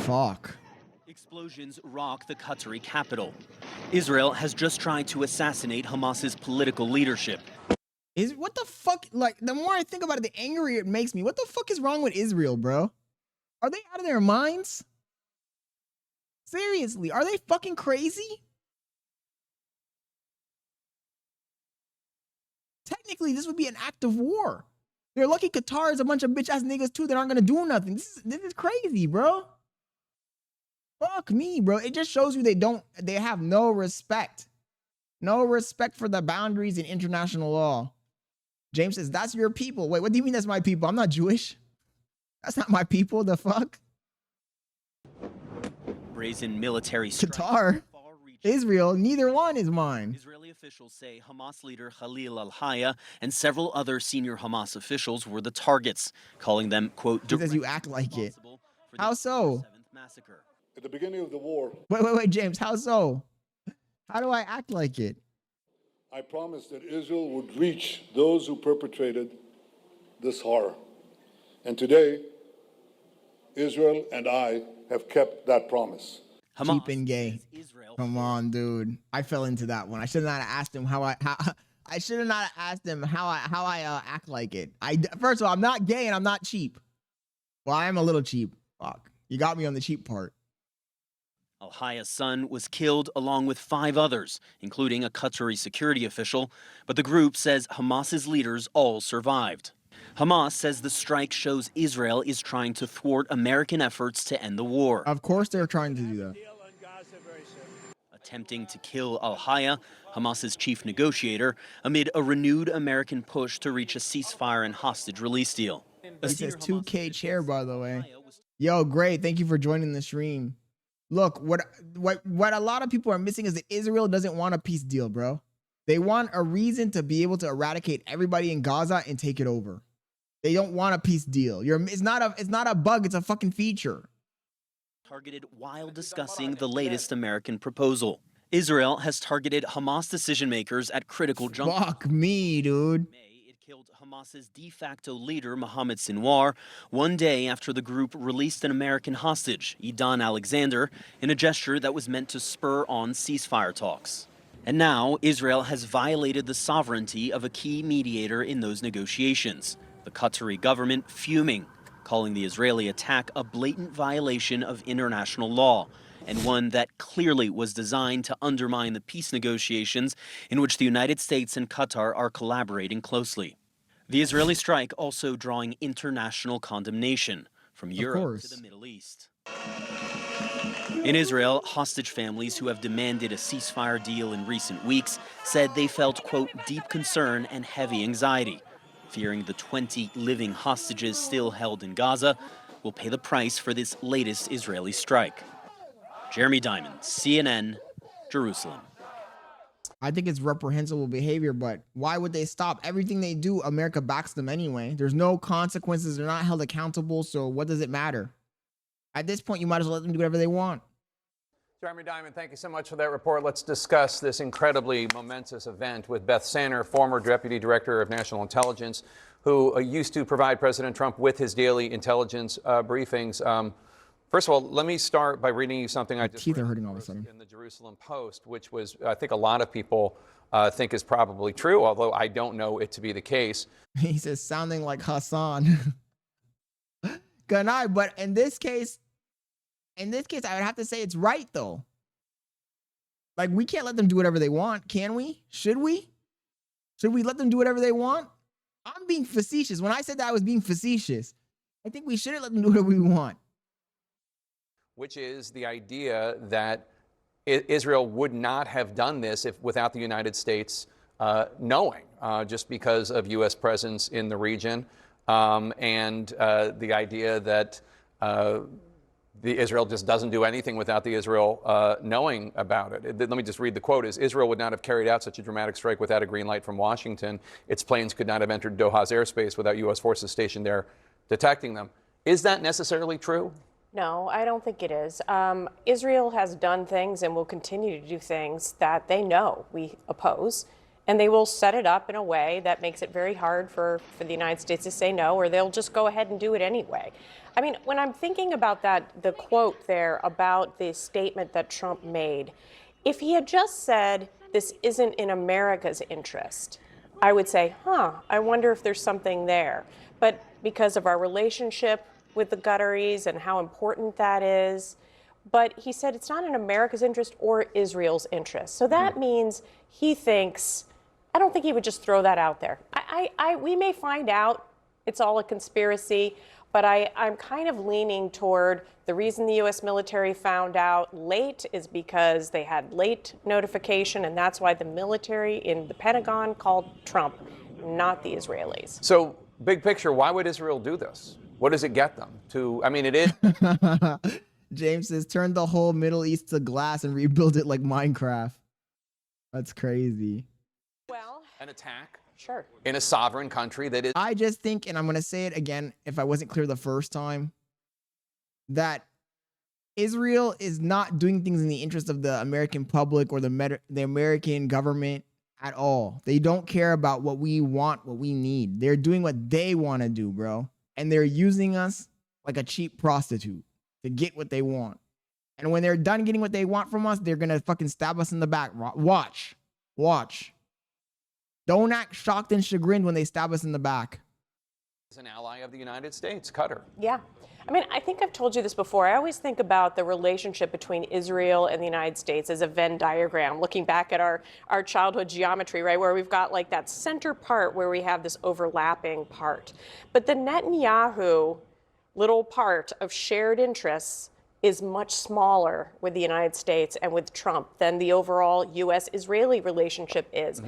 Fuck. Explosions rock the Qatari capital. Israel has just tried to assassinate Hamas's political leadership. What the fuck? Like, the more I think about it, the angrier it makes me. What the fuck is wrong with Israel, bro? Are they out of their minds? Seriously, are they fucking crazy? Technically, this would be an act of war. They're lucky Qatar is a bunch of bitch-ass niggas too that aren't gonna do nothing. This is crazy, bro. Fuck me, bro. It just shows you they have no respect. No respect for the boundaries in international law. James says, that's your people. Wait, what do you mean that's my people? I'm not Jewish. That's not my people, the fuck? Brazen military strikes. Qatar, Israel, neither one is mine. Israeli officials say Hamas leader Khalil al-Hayya and several other senior Hamas officials were the targets, calling them, quote, Because you act like it. How so? Massacre. At the beginning of the war, Wait, James, how so? How do I act like it? I promised that Israel would reach those who perpetrated this horror. And today, Israel and I have kept that promise. Cheap and gay. Come on, dude. I fell into that one. I should not have asked him I should have not asked him how I act like it. First of all, I'm not gay and I'm not cheap. Well, I am a little cheap. Fuck. You got me on the cheap part. Al-Hayya's son was killed along with 5 others, including a Qatari security official, but the group says Hamas's leaders all survived. Hamas says the strike shows Israel is trying to thwart American efforts to end the war. Of course they're trying to do that. Attempting to kill Al-Hayya, Hamas's chief negotiator, amid a renewed American push to reach a ceasefire and hostage release deal. He says 2K chair, by the way. Yo, great. Thank you for joining the stream. Look, what a lot of people are missing is that Israel doesn't want a peace deal, bro. They want a reason to be able to eradicate everybody in Gaza and take it over. They don't want a peace deal. It's not a bug, it's a fucking feature. Targeted while discussing the latest American proposal. Israel has targeted Hamas decision makers at critical junctures. Fuck me, dude. It killed Hamas's de facto leader, Mohammed Sinwar, one day after the group released an American hostage, Idan Alexander, in a gesture that was meant to spur on ceasefire talks. And now, Israel has violated the sovereignty of a key mediator in those negotiations. The Qatari government fuming, calling the Israeli attack a blatant violation of international law, and one that clearly was designed to undermine the peace negotiations in which the United States and Qatar are collaborating closely. The Israeli strike also drawing international condemnation from Europe to the Middle East. In Israel, hostage families who have demanded a ceasefire deal in recent weeks said they felt, quote, deep concern and heavy anxiety, fearing the 20 living hostages still held in Gaza will pay the price for this latest Israeli strike. Jeremy Diamond, CNN, Jerusalem. I think it's reprehensible behavior, but why would they stop? Everything they do, America backs them anyway. There's no consequences. They're not held accountable, so what does it matter? At this point, you might as well let them do whatever they want. Jeremy Diamond, thank you so much for that report. Let's discuss this incredibly momentous event with Beth Sanner, former Deputy Director of National Intelligence, who used to provide President Trump with his daily intelligence briefings. First of all, let me start by reading you something I just read in the Jerusalem Post, which was, I think a lot of people think is probably true, although I don't know it to be the case. He says, sounding like Hassan. Good night, but in this case, I would have to say it's right, though. Like, we can't let them do whatever they want, can we? Should we? Should we let them do whatever they want? I'm being facetious. When I said that, I was being facetious. I think we shouldn't let them do whatever we want. Which is the idea that Israel would not have done this without the United States knowing, just because of U.S. presence in the region, and the idea that the Israel just doesn't do anything without the Israel knowing about it. Let me just read the quote. Israel would not have carried out such a dramatic strike without a green light from Washington. Its planes could not have entered Doha's airspace without U.S. forces stationed there detecting them. Is that necessarily true? No, I don't think it is. Israel has done things and will continue to do things that they know we oppose. and they will set it up in a way that makes it very hard for the United States to say no, or they'll just go ahead and do it anyway. I mean, when I'm thinking about that, the quote there about the statement that Trump made, if he had just said, this isn't in America's interest, I would say, I wonder if there's something there. But because of our relationship with the Qataris and how important that is, but he said it's not in America's interest or Israel's interest. So that means he thinks, I don't think he would just throw that out there. We may find out it's all a conspiracy, but I'm kind of leaning toward the reason the U.S. military found out late is because they had late notification, and that's why the military in the Pentagon called Trump, not the Israelis. So, big picture, why would Israel do this? What does it get them to? I mean, it is. James says, turn the whole Middle East to glass and rebuild it like Minecraft. That's crazy. Well, An attack. Sure. In a sovereign country that is. I just think, and I'm going to say it again if I wasn't clear the first time, that Israel is not doing things in the interest of the American public or the American government at all. They don't care about what we want, what we need. They're doing what they want to do, bro. And they're using us like a cheap prostitute to get what they want. And when they're done getting what they want from us, they're going to fucking stab us in the back. Watch. Watch. Don't act shocked and chagrined when they stab us in the back. Is an ally of the United States, Qatar. Yeah. I mean, I think I've told you this before. I always think about the relationship between Israel and the United States as a Venn diagram, looking back at our childhood geometry, right, where we've got like that center part where we have this overlapping part. But the Netanyahu little part of shared interests is much smaller with the United States and with Trump than the overall U.S.-Israeli relationship is.